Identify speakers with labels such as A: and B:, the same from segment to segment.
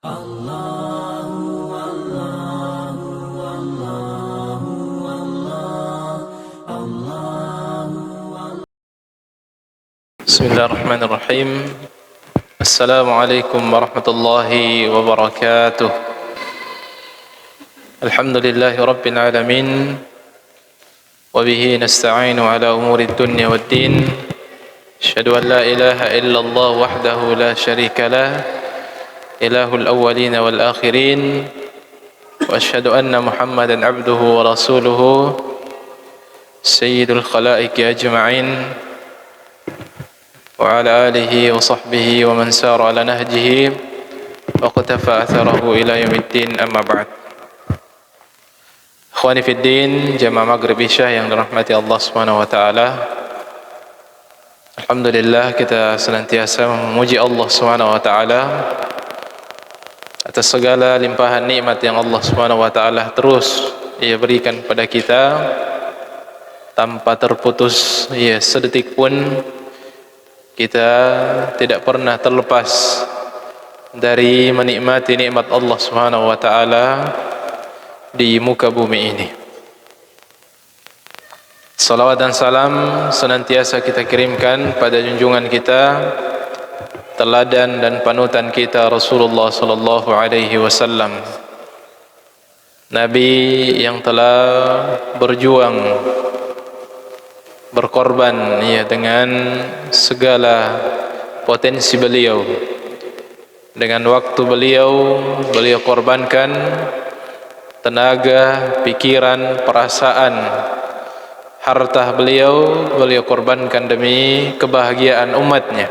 A: Bismillahirrahmanirrahim. Assalamualaikum warahmatullahi wabarakatuh. Alhamdulillahi rabbil alamin. Wabihi nasta'inu ala umuri dunya waddin. Asyhadu an la ilaha illallah wahdahu la syarika lah, ilahul awwalin wal akhirin. Wa asyhadu anna Muhammadan abduhu wa rasuluhu, sayyidul khalaiqi ajma'in. Wa ala alihi wa sahbihi wa man sara ala nahjihi wa qatafa atharahu ila yaumiddin, amma ba'd. Ikhwani fid din, jamaah maghrib isya yang dirahmati Allah Subhanahu wa taala. Alhamdulillah, kita senantiasa memuji Allah Subhanahu wa taala atas segala limpahan nikmat yang Allah Subhanahu wa taala terus Ia berikan kepada kita tanpa terputus sedetik pun. Kita tidak pernah terlepas dari menikmati nikmat Allah Subhanahu wa taala di muka bumi ini. Salawat dan salam senantiasa kita kirimkan pada junjungan kita, teladan dan panutan kita, Rasulullah sallallahu alaihi wasallam. Nabi yang telah berjuang, berkorban dengan segala potensi beliau, dengan waktu beliau korbankan tenaga, pikiran, perasaan, harta beliau korbankan demi kebahagiaan umatnya,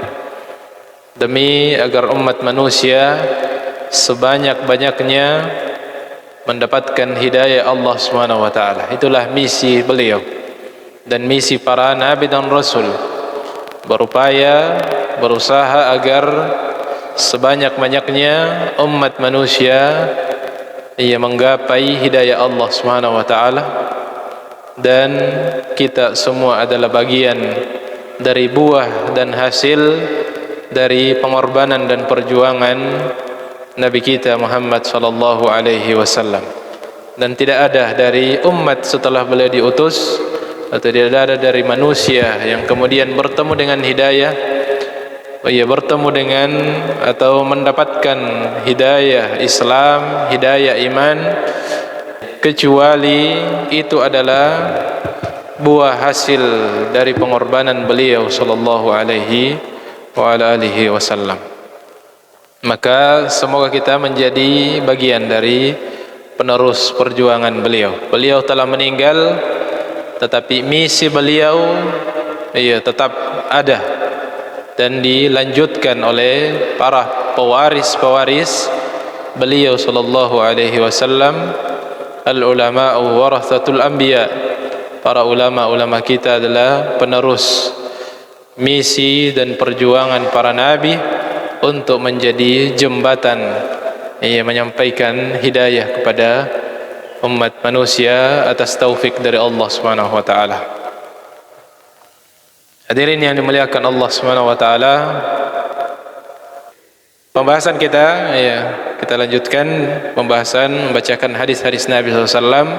A: demi agar umat manusia sebanyak-banyaknya mendapatkan hidayah Allah Subhanahu wa taala. Itulah misi beliau dan misi para nabi dan rasul, berupaya, berusaha agar sebanyak-banyaknya umat manusia menggapai hidayah Allah Subhanahu wa taala, dan kita semua adalah bagian dari buah dan hasil dari pengorbanan dan perjuangan Nabi kita Muhammad sallallahu alaihi wasallam. Dan tidak ada dari umat setelah beliau diutus, atau tidak ada dari manusia yang kemudian bertemu dengan hidayah, bertemu dengan atau mendapatkan hidayah Islam, hidayah iman, kecuali itu adalah buah hasil dari pengorbanan beliau sallallahu alaihi wa ala alihi wasallam. Maka semoga kita menjadi bagian dari penerus perjuangan beliau. Beliau telah meninggal, tetapi misi beliau tetap ada dan dilanjutkan oleh para pewaris beliau sallallahu alaihi wasallam. Al ulama'u warathatul anbiya. Para ulama kita adalah penerus misi dan perjuangan para nabi untuk menjadi jembatan menyampaikan hidayah kepada umat manusia atas taufik dari Allah Subhanahu wa taala. Hadirin yang dimuliakan Allah Subhanahu wa taala, pembahasan kita kita lanjutkan pembahasan membacakan hadis-hadis Nabi SAW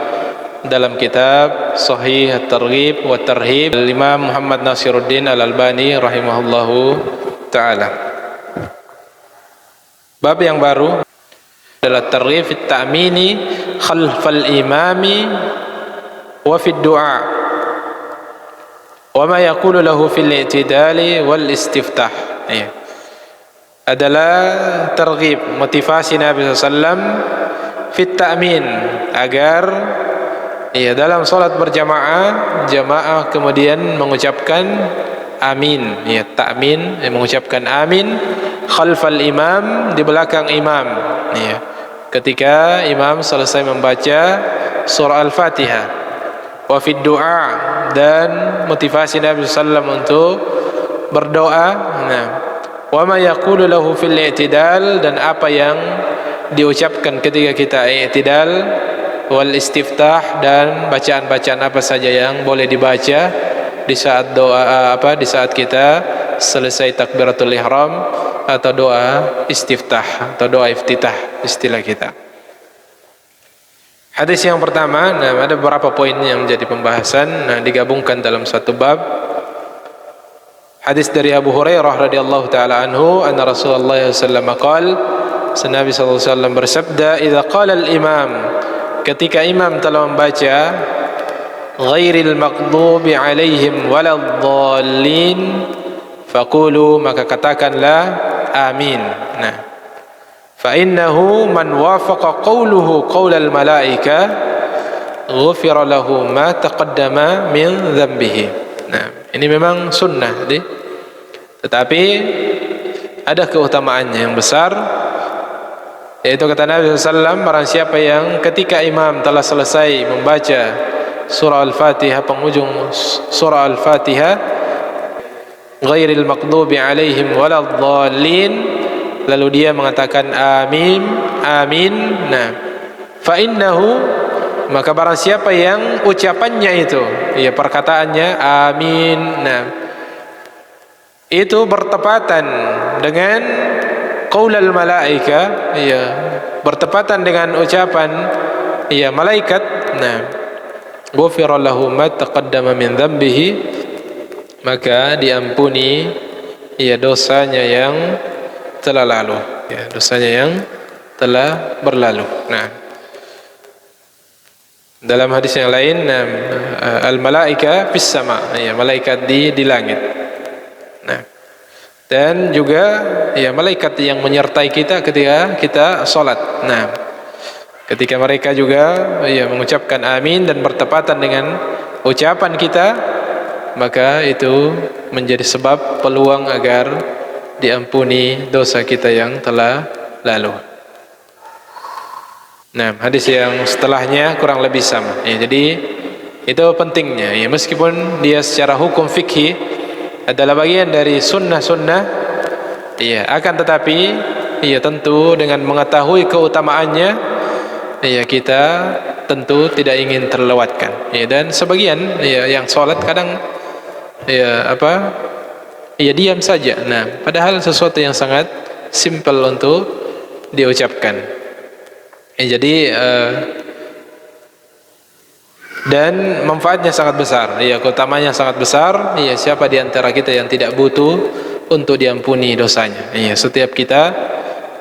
A: dalam kitab Sahih At-Targhib wa Tarhib Imam Muhammad Nasiruddin Al-Albani rahimahullahu taala. Bab yang baru adalah targhib fit ta'mini khalfal imami wa fid du'a wa ma yaqulu lahu fil i'tidali wal istiftah. Adalah targhib, motivasi Nabi SAW fit ta'min, agar dalam salat berjamaah, jamaah kemudian mengucapkan amin, ta'min, mengucapkan amin khalfal imam, di belakang imam, ketika imam selesai membaca surah Al-Fatihah. Wa fid du'a, dan motivasi Nabi SAW untuk berdoa. Wa ma yaqulu lahu fil i'tidal, dan apa yang diucapkan ketika kita i'tidal, wal istiftah, dan bacaan-bacaan apa saja yang boleh dibaca di saat doa, di saat kita selesai takbiratul ihram atau doa istiftah atau doa iftitah istilah kita. Hadis yang pertama, ada beberapa poin yang menjadi pembahasan, digabungkan dalam satu bab. Hadis dari Abu Hurairah radhiyallahu taala anhu, anna Rasulullah sallallahu alaihi wasallam qala, Nabi sallallahu alaihi wasallam bersabda, "Idza qala al-imam," ketika imam telah membaca, "ghairil maghdubi alaihim waladdallin," faqulu, maka katakanlah amin. Nah, fa innahu man wafaqa qawluhu qawlal malaika ghufira lahu ma taqaddama min dhanbihi. Nah, ini memang sunnah, tetapi ada keutamaannya yang besar, yaitu kata Nabi SAW, barang siapa yang ketika imam telah selesai membaca surah Al-Fatihah, penghujung surah Al-Fatihah, ghairil maghdubi alaihim waladdallin, lalu dia mengatakan amin, amin. Nah, fa innahu, maka barang siapa yang ucapannya itu, ya perkataannya amin, nah, itu bertepatan dengan qaulal malaika, ya bertepatan dengan ucapan ya malaikat, nah, ghufira lahu ma taqaddama min dhanbihi, maka diampuni ya dosanya yang telah lalu, ya dosanya yang telah berlalu. Nah, dalam hadis yang lain, al malaika fis sama, ya malaikat di langit. Nah, dan juga ya malaikat yang menyertai kita ketika kita salat. Nah, ketika mereka juga ya mengucapkan amin dan bertepatan dengan ucapan kita, maka itu menjadi sebab peluang agar diampuni dosa kita yang telah lalu. Nah, hadis yang setelahnya kurang lebih sama. Ya, jadi itu pentingnya. Ya, meskipun dia secara hukum fikih adalah bagian dari sunnah-sunnah, ya, akan tetapi, ya tentu dengan mengetahui keutamaannya, ya kita tentu tidak ingin terlewatkan. Ya, dan sebagian ya yang sholat kadang ya ya diam saja. Nah, padahal sesuatu yang sangat simple untuk diucapkan. Ya, jadi dan manfaatnya sangat besar, ya keutamanya sangat besar. Ya, siapa di antara kita yang tidak butuh untuk diampuni dosanya? Ya, setiap kita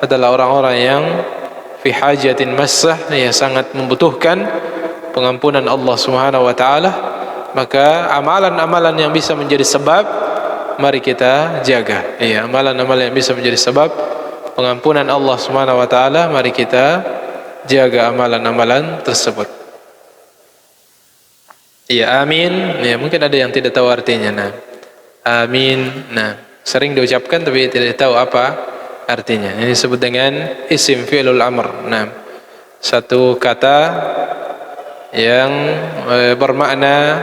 A: adalah orang-orang yang fi hajatin massah, ya sangat membutuhkan pengampunan Allah Subhanahu wa taala. Maka amalan-amalan yang bisa menjadi sebab, mari kita jaga. Ya, amalan-amalan yang bisa menjadi sebab pengampunan Allah Subhanahu wa taala, mari kita jaga amalan-amalan tersebut. Ya, amin. Ya, mungkin ada yang tidak tahu artinya. Nah, amin. Nah, sering diucapkan tapi tidak tahu apa artinya. Ini disebut dengan isim fi'lul amr. Nah, satu kata yang bermakna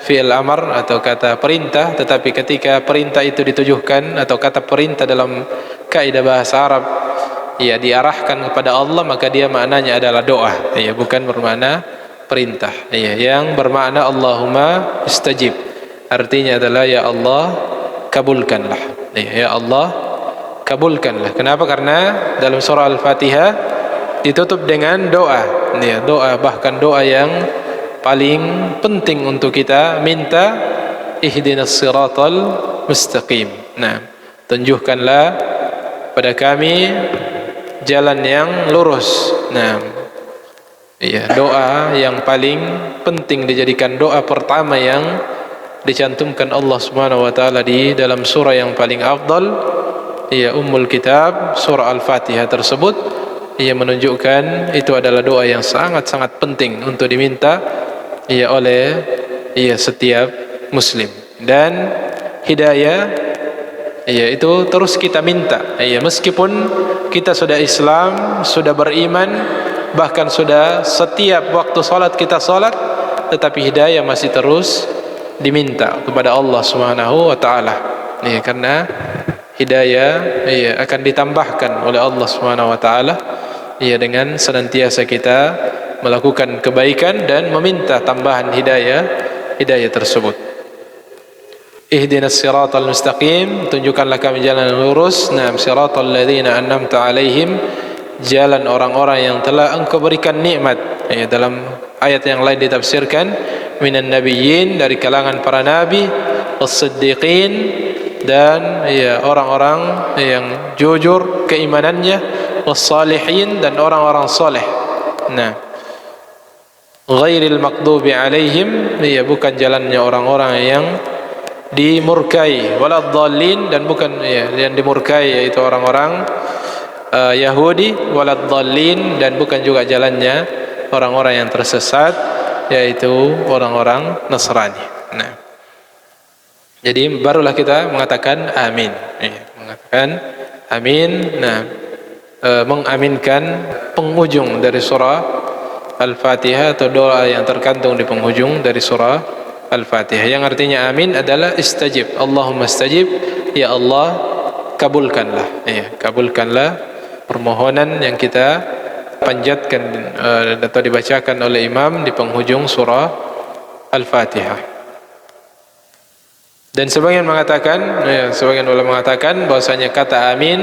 A: fi'il amr atau kata perintah, tetapi ketika perintah itu ditujukan atau kata perintah dalam kaidah bahasa Arab ya diarahkan kepada Allah, maka dia maknanya adalah doa, ya bukan bermakna perintah. Ya, yang bermakna Allahumma istajib, artinya adalah ya Allah kabulkanlah. Ya Allah kabulkanlah. Kenapa? Karena dalam surah Al-Fatihah ditutup dengan doa. Ya, doa, bahkan doa yang paling penting untuk kita minta, ihdinas siratal mustaqim. Nah, tunjukkanlah pada kami jalan yang lurus. Nah, ya doa yang paling penting dijadikan doa pertama yang dicantumkan Allah Subhanahu wa taala di dalam surah yang paling afdal, ya Ummul Kitab, surah Al-Fatihah tersebut, ia menunjukkan itu adalah doa yang sangat-sangat penting untuk diminta ya oleh ya setiap muslim. Dan hidayah ya itu terus kita minta, ya meskipun kita sudah Islam, sudah beriman, bahkan sudah setiap waktu salat kita salat, tetapi hidayah masih terus diminta kepada Allah Subhanahu wa taala. Ya, karena hidayah ya akan ditambahkan oleh Allah Subhanahu wa taala ya dengan senantiasa kita melakukan kebaikan dan meminta tambahan hidayah tersebut. ihdinas siratal mustaqim, tunjukkanlah kami jalan yang lurus. Naam, siratal ladzina an'amta alaihim, jalan orang-orang yang telah Engkau berikan nikmat. Ya, dalam ayat yang lain ditafsirkan minan nabiyyin, dari kalangan para nabi, was-siddiqin, dan ya orang-orang yang jujur keimanannya, was-salihin, dan orang-orang saleh. Nah, ghairil maghdubi alaihim, ya bukan jalannya orang-orang yang dimurkai, waladhdallin, dan bukan ya yang dimurkai yaitu orang-orang Yahudi, waladhdallin, dan bukan juga jalannya orang-orang yang tersesat yaitu orang-orang Nasrani. Nah, jadi barulah kita mengatakan amin, ya, mengatakan amin. Nah, mengaminkan penghujung dari surah Al-Fatihah atau doa yang terkandung di penghujung dari surah Al-Fatihah, yang artinya amin adalah istajib, Allahumma istajib, ya Allah kabulkanlah, ya, kabulkanlah permohonan yang kita panjatkan atau dibacakan oleh imam di penghujung surah Al-Fatihah. Dan sebagian mengatakan, ya, sebagian ulama mengatakan bahwasanya kata amin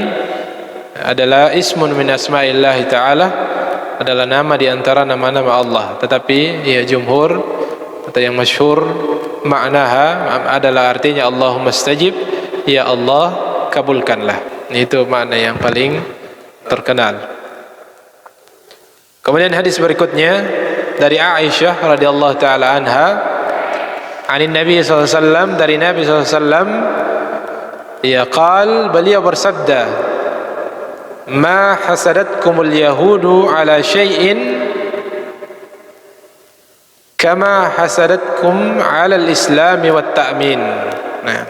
A: adalah ismun min asma'illahi ta'ala, adalah nama di antara nama-nama Allah. Tetapi ya jumhur atau yang masyhur maknaha adalah artinya Allahumma istajib, ya Allah kabulkanlah. Itu makna yang paling terkenal. Kemudian hadis berikutnya dari Aisyah radhiyallahu taala anha, anin Nabi sallallahu alaihi wasallam, dari Nabi sallallahu alaihi wasallam, ya qal, beliau bersabda, ma hasadatkumul yahudu ala syai'in kama hasadatkum ala al-islami wat ta'min. Nah,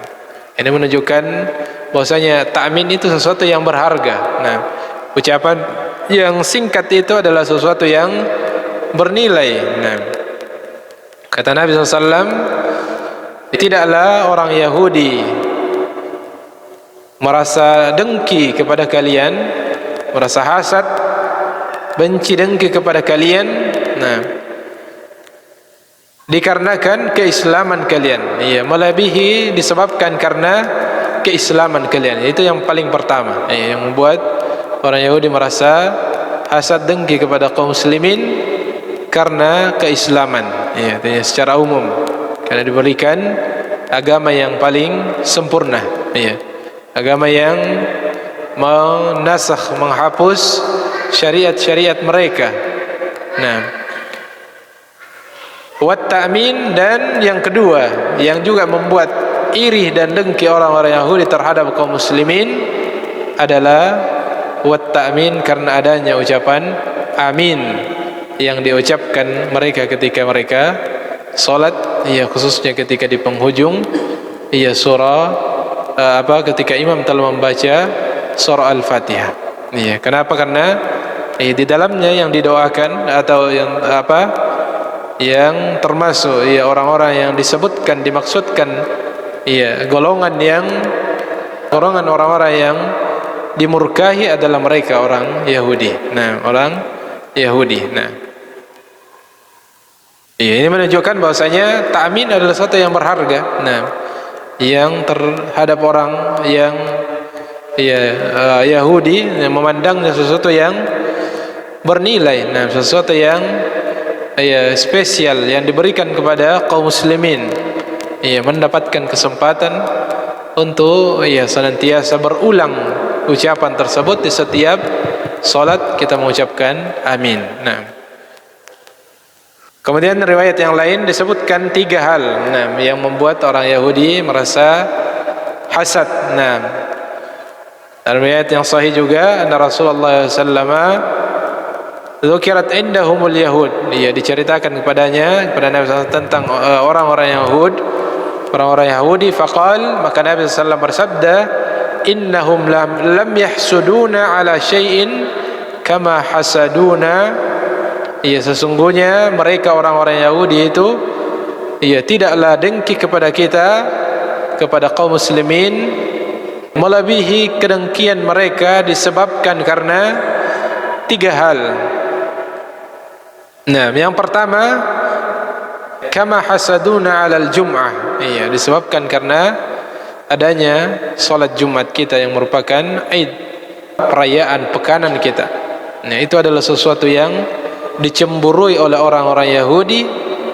A: ini menunjukkan bahwasanya ta'min itu sesuatu yang berharga. Nah, ucapan yang singkat itu adalah sesuatu yang bernilai. Nah, kata Nabi SAW, tidaklah orang Yahudi merasa dengki kepada kalian, merasa hasad, benci, dengki kepada kalian, nah, dikarenakan keislaman kalian. Iya, melebihi disebabkan karena keislaman kalian. Itu yang paling pertama, yang membuat orang Yahudi merasa hasad, dengki kepada kaum muslimin karena keislaman. Iya, secara umum, karena diberikan agama yang paling sempurna. Iya, agama yang menasakh, menghapus syariat-syariat mereka. Nah, wat ta'min, dan yang kedua yang juga membuat iri dan dengki orang-orang Yahudi terhadap kaum muslimin adalah wat ta'min, karena adanya ucapan amin yang diucapkan mereka ketika mereka salat, ya khususnya ketika di penghujung ya surah ketika imam telah membaca surah Al-Fatihah. Iya, kenapa? Karena di dalamnya yang didoakan atau yang yang termasuk ya orang-orang yang disebutkan, dimaksudkan ya golongan orang-orang yang dimurkahi adalah mereka orang Yahudi. Nah, orang Yahudi. Nah, ya, ini menunjukkan bahwasanya ta'min adalah sesuatu yang berharga. Nah, yang terhadap orang yang Yahudi yang memandangnya sesuatu yang bernilai, nah, sesuatu yang spesial yang diberikan kepada kaum muslimin, mendapatkan kesempatan untuk senantiasa berulang ucapan tersebut di setiap salat kita mengucapkan amin. Nah, kemudian riwayat yang lain disebutkan 3 hal yang membuat orang Yahudi merasa hasad. Nah, dalam riwayat yang sahih juga, anna Rasulullah SAW dzukirat indahumul yahud, diceritakan kepada Nabi SAW tentang orang-orang Yahudi, faqal, maka Nabi SAW bersabda, innahum lam yahsuduna ala syai'in kama hasaduna, sesungguhnya mereka orang-orang Yahudi itu tidaklah dengki kepada kita, kepada kaum muslimin, melebihi kedengkian mereka disebabkan karena 3 hal. Nah, yang pertama, kama hasaduna alal jum'ah, disebabkan karena adanya salat Jumat kita yang merupakan Id, perayaan pekanan kita. Nah, itu adalah sesuatu yang dicemburui oleh orang-orang Yahudi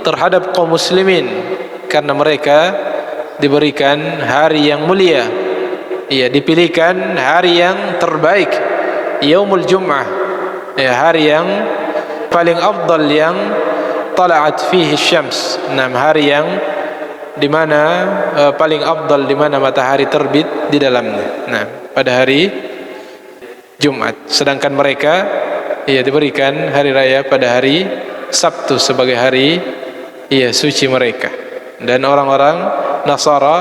A: terhadap kaum muslimin karena mereka diberikan hari yang mulia. Iya, dipilihkan hari yang terbaik, Yaumul Jum'ah, ya, hari yang paling afdal yang tala'at fihi syams. Nah, hari yang di mana paling afdal, di mana matahari terbit di dalamnya. Nah, pada hari Jumat. Sedangkan mereka diberikan hari raya pada hari Sabtu sebagai hari suci mereka. Dan orang-orang Nasara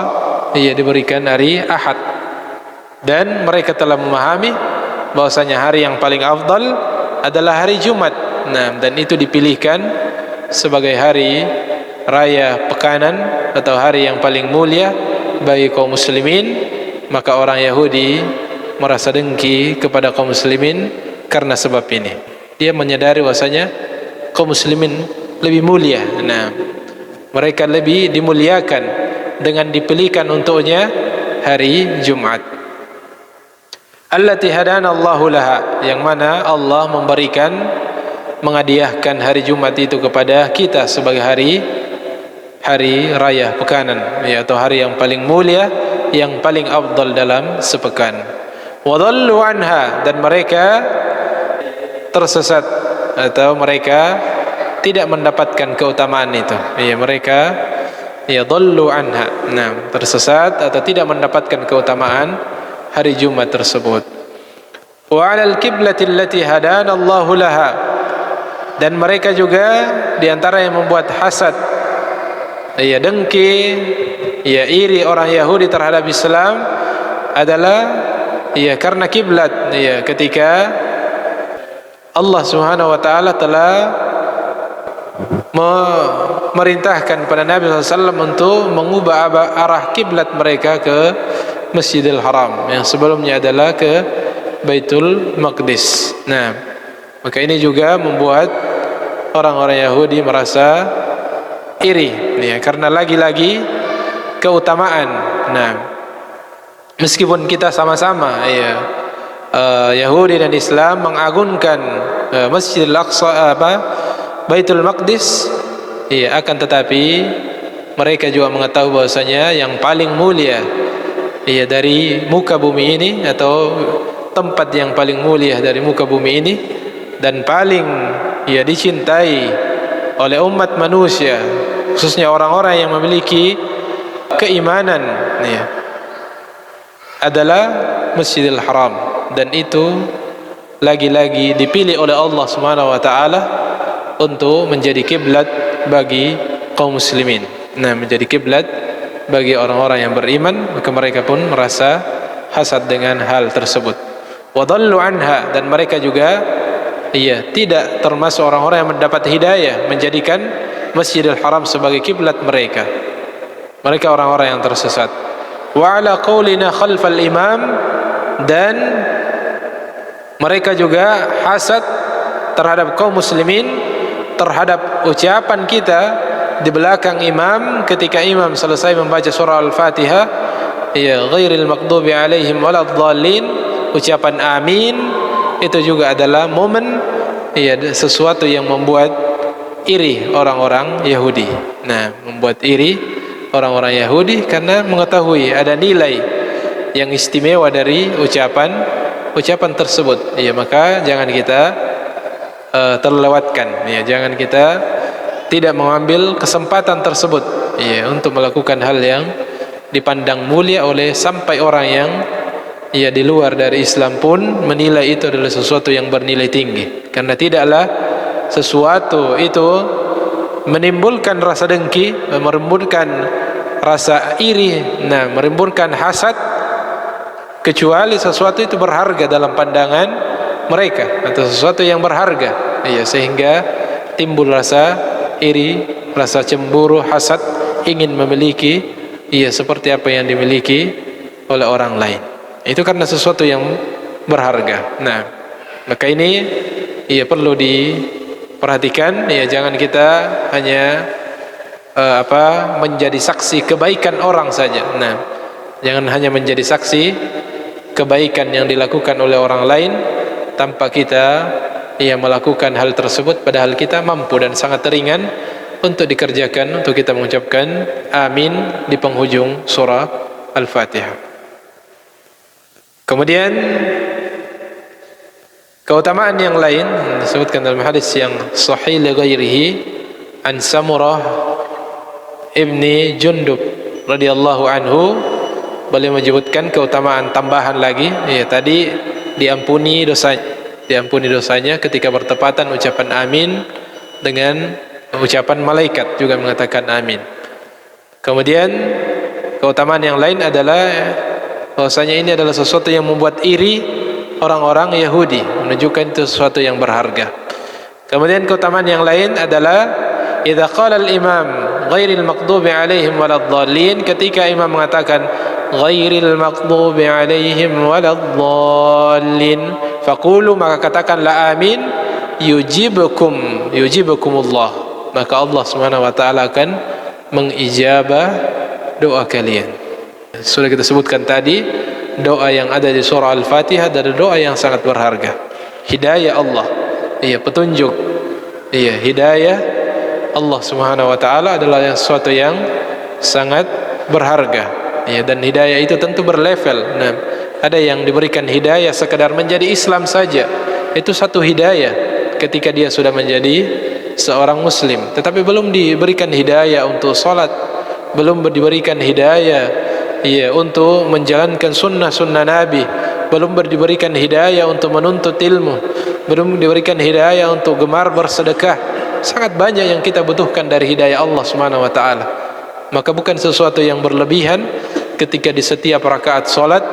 A: diberikan hari Ahad. Dan mereka telah memahami bahwasanya hari yang paling afdal adalah hari Jumat. Nah, dan itu dipilihkan sebagai hari raya pekanan atau hari yang paling mulia bagi kaum muslimin. Maka orang Yahudi merasa dengki kepada kaum muslimin karena sebab ini. Dia menyadari bahwasanya kaum muslimin lebih mulia. Nah, mereka lebih dimuliakan dengan dipilihkan untuknya hari Jumat. Allati hadana Allahu laha, yang mana Allah memberikan, menghadiahkan hari Jumat itu kepada kita sebagai hari raya pekanan, atau hari yang paling mulia, yang paling afdal dalam sepekan. Wa dhallu anha, dan mereka tersesat atau mereka tidak mendapatkan keutamaan itu. Mereka dhallu anha, nah, tersesat atau tidak mendapatkan keutamaan hari Jumat tersebut. Wa 'alal qiblati allati hadana Allahu laha, dan mereka juga di antara yang membuat hasad, dengki, iri orang Yahudi terhadap Islam adalah karena kiblat. Ketika Allah Subhanahu wa taala telah memerintahkan pada Nabi SAW untuk mengubah arah kiblat mereka ke Masjidil Haram, yang sebelumnya adalah ke Baitul Maqdis. Nah, maka ini juga membuat orang-orang Yahudi merasa iri, karena lagi-lagi keutamaan. Nah, meskipun kita sama-sama Yahudi dan Islam mengagungkan Masjidil Aqsa, Baitul Maqdis, akan tetapi mereka juga mengetahui bahwasanya yang paling mulia dari muka bumi ini, atau tempat yang paling mulia dari muka bumi ini dan paling dicintai oleh umat manusia, khususnya orang-orang yang memiliki keimanan, adalah Masjidil Haram. Dan itu lagi-lagi dipilih oleh Allah Subhanahu wa taala untuk menjadi kiblat bagi kaum muslimin. Nah, menjadi kiblat bagi orang-orang yang beriman, maka mereka pun merasa hasad dengan hal tersebut. Wa dhallu anha, dan mereka juga tidak termasuk orang-orang yang mendapat hidayah menjadikan Masjidil Haram sebagai kiblat mereka. Mereka orang-orang yang tersesat. Wa ala qaulina khalfal imam, dan mereka juga hasad terhadap kaum muslimin, terhadap ucapan kita di belakang imam ketika imam selesai membaca surah Al-Fatihah, ghairil maghdubi alaihim waladdallin, ucapan amin, itu juga adalah momen sesuatu yang membuat iri orang-orang Yahudi. Nah, membuat iri orang-orang Yahudi karena mengetahui ada nilai yang istimewa dari ucapan tersebut. Maka jangan kita terlewatkan, jangan kita tidak mengambil kesempatan tersebut untuk melakukan hal yang dipandang mulia oleh sampai orang yang di luar dari Islam pun menilai itu adalah sesuatu yang bernilai tinggi. Karena tidaklah sesuatu itu menimbulkan rasa dengki, menimbulkan rasa iri, menimbulkan hasad, kecuali sesuatu itu berharga dalam pandangan mereka, atau sesuatu yang berharga, sehingga timbul rasa iri, rasa cemburu, hasad, ingin memiliki seperti apa yang dimiliki oleh orang lain. Itu karena sesuatu yang berharga. Nah, maka ini perlu diperhatikan, jangan kita hanya menjadi saksi kebaikan orang saja. Nah, Jangan hanya menjadi saksi kebaikan yang dilakukan oleh orang lain tanpa kita melakukan hal tersebut, padahal kita mampu dan sangat ringan untuk dikerjakan, untuk kita mengucapkan amin di penghujung surah Al-Fatihah. Kemudian keutamaan yang lain disebutkan dalam hadis yang sahih li ghairihi an Samurah ibni Jundub radhiyallahu anhu, beliau menyebutkan keutamaan tambahan lagi, tadi diampuni dosanya ketika bertepatan ucapan amin dengan ucapan malaikat juga mengatakan amin. Kemudian keutamaan yang lain adalah bahwasanya ini adalah sesuatu yang membuat iri orang-orang Yahudi, menunjukkan itu sesuatu yang berharga. Kemudian keutamaan yang lain adalah idza qala al-imam ghairil maghdubi alaihim waladdallin, ketika imam mengatakan ghairil maghdubi alaihim waladdallin faqulu, maka katakanlah amin, yujibukumullah, maka Allah Subhanahu wa taala akan mengijabah doa kalian. Sudah kita sebutkan tadi, doa yang ada di surah Al-Fatihah adalah doa yang sangat berharga. Hidayah Allah, petunjuk, hidayah Allah Subhanahu wa taala adalah sesuatu yang sangat berharga. Dan hidayah itu tentu berlevel. Nah, ada yang diberikan hidayah sekedar menjadi Islam saja, itu satu hidayah ketika dia sudah menjadi seorang muslim, tetapi belum diberikan hidayah untuk salat, belum diberikan hidayah untuk menjalankan sunnah-sunnah Nabi, belum diberikan hidayah untuk menuntut ilmu, belum diberikan hidayah untuk gemar bersedekah. Sangat banyak yang kita butuhkan dari hidayah Allah Subhanahu wa taala. Maka bukan sesuatu yang berlebihan ketika di setiap rakaat salat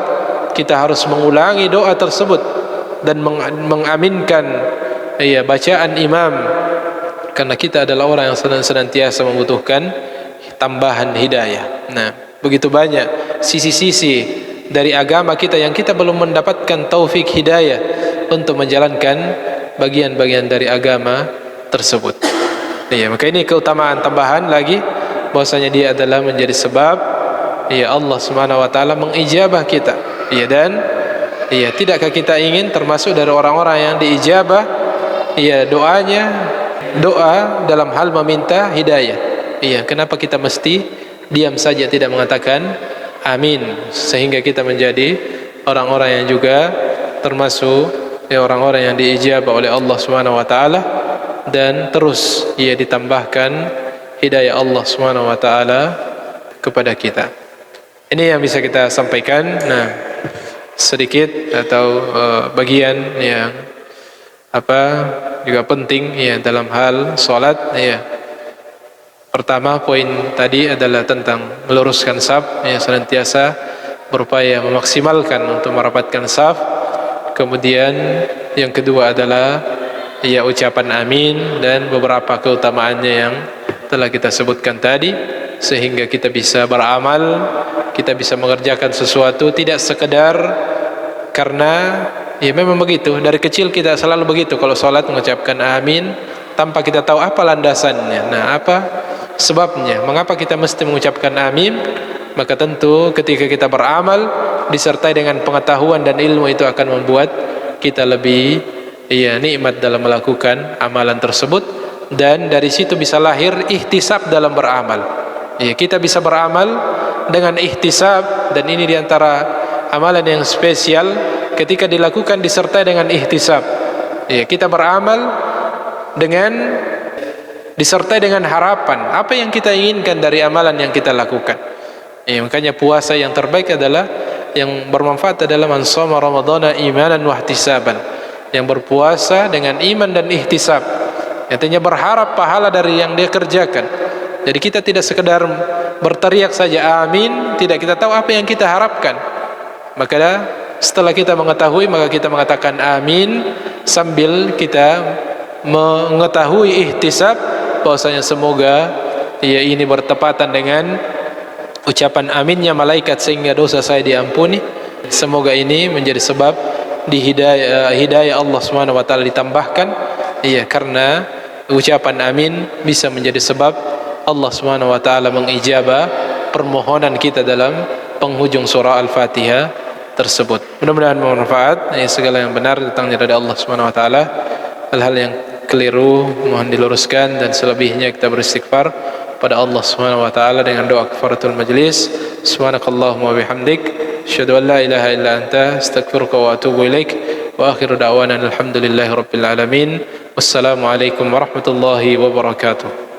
A: kita harus mengulangi doa tersebut dan mengaminkan bacaan imam, karena kita adalah orang yang senantiasa membutuhkan tambahan hidayah. Nah, begitu banyak sisi-sisi dari agama kita yang kita belum mendapatkan taufik hidayah untuk menjalankan bagian-bagian dari agama tersebut. Maka ini keutamaan tambahan lagi, bahwasanya dia adalah menjadi sebab Allah Subhanahu wa taala mengijabah kita. Dan tidakkah kita ingin termasuk dari orang-orang yang diijabah doanya, doa dalam hal meminta hidayah? Kenapa kita mesti diam saja tidak mengatakan amin, sehingga kita menjadi orang-orang yang juga termasuk orang-orang yang diijabah oleh Allah Subhanahu wa taala, dan terus ditambahkan hidayah Allah Subhanahu wa taala kepada kita. Ini yang bisa kita sampaikan. Nah, sedikit atau bagian yang juga penting dalam hal salat. Pertama, poin tadi adalah tentang meluruskan saf, senantiasa berupaya memaksimalkan untuk merapatkan saf. Kemudian yang kedua adalah ucapan amin dan beberapa keutamaannya yang telah kita sebutkan tadi, sehingga kita bisa beramal, kita bisa mengerjakan sesuatu tidak sekedar karena memang begitu, dari kecil kita selalu begitu, kalau sholat mengucapkan amin tanpa kita tahu apa landasannya. Nah, apa sebabnya, mengapa kita mesti mengucapkan amin? Maka tentu ketika kita beramal disertai dengan pengetahuan dan ilmu, itu akan membuat kita lebih nikmat dalam melakukan amalan tersebut, dan dari situ bisa lahir ihtisab dalam beramal. Kita bisa beramal dengan ihtisab, dan ini diantara amalan yang spesial ketika dilakukan disertai dengan ihtisab. Kita beramal dengan disertai dengan harapan apa yang kita inginkan dari amalan yang kita lakukan. Makanya puasa yang terbaik adalah, yang bermanfaat adalah man shoma ramadhana imanan wa ihtisaban, yang berpuasa dengan iman dan ihtisab, artinya berharap pahala dari yang dia kerjakan. Jadi kita tidak sekedar berteriak saja amin, tidak kita tahu apa yang kita harapkan. Maka setelah kita mengetahui, maka kita mengatakan amin sambil kita mengetahui ihtisab bahwasanya semoga ini bertepatan dengan ucapan aminnya malaikat sehingga dosa saya diampuni. Semoga ini menjadi sebab di hidayah Allah Subhanahu wa taala ditambahkan, karena ucapan amin bisa menjadi sebab Allah Subhanahu wa taala mengijabah permohonan kita dalam penghujung surah Al-Fatihah tersebut. Mudah-mudahan bermanfaat. Segala yang benar datangnya dari Allah Subhanahu wa taala. Hal-hal yang keliru mohon diluruskan, dan selebihnya kita beristighfar pada Allah Subhanahu wa taala dengan doa kafaratul majlis. Subhanakallahumma wa bihamdik, asyhadu an la ilaha illa anta, astaghfiruka wa atubu ilaik. Wa akhiru da'wana alhamdulillahi rabbil alamin. Wassalamu alaikum warahmatullahi wabarakatuh.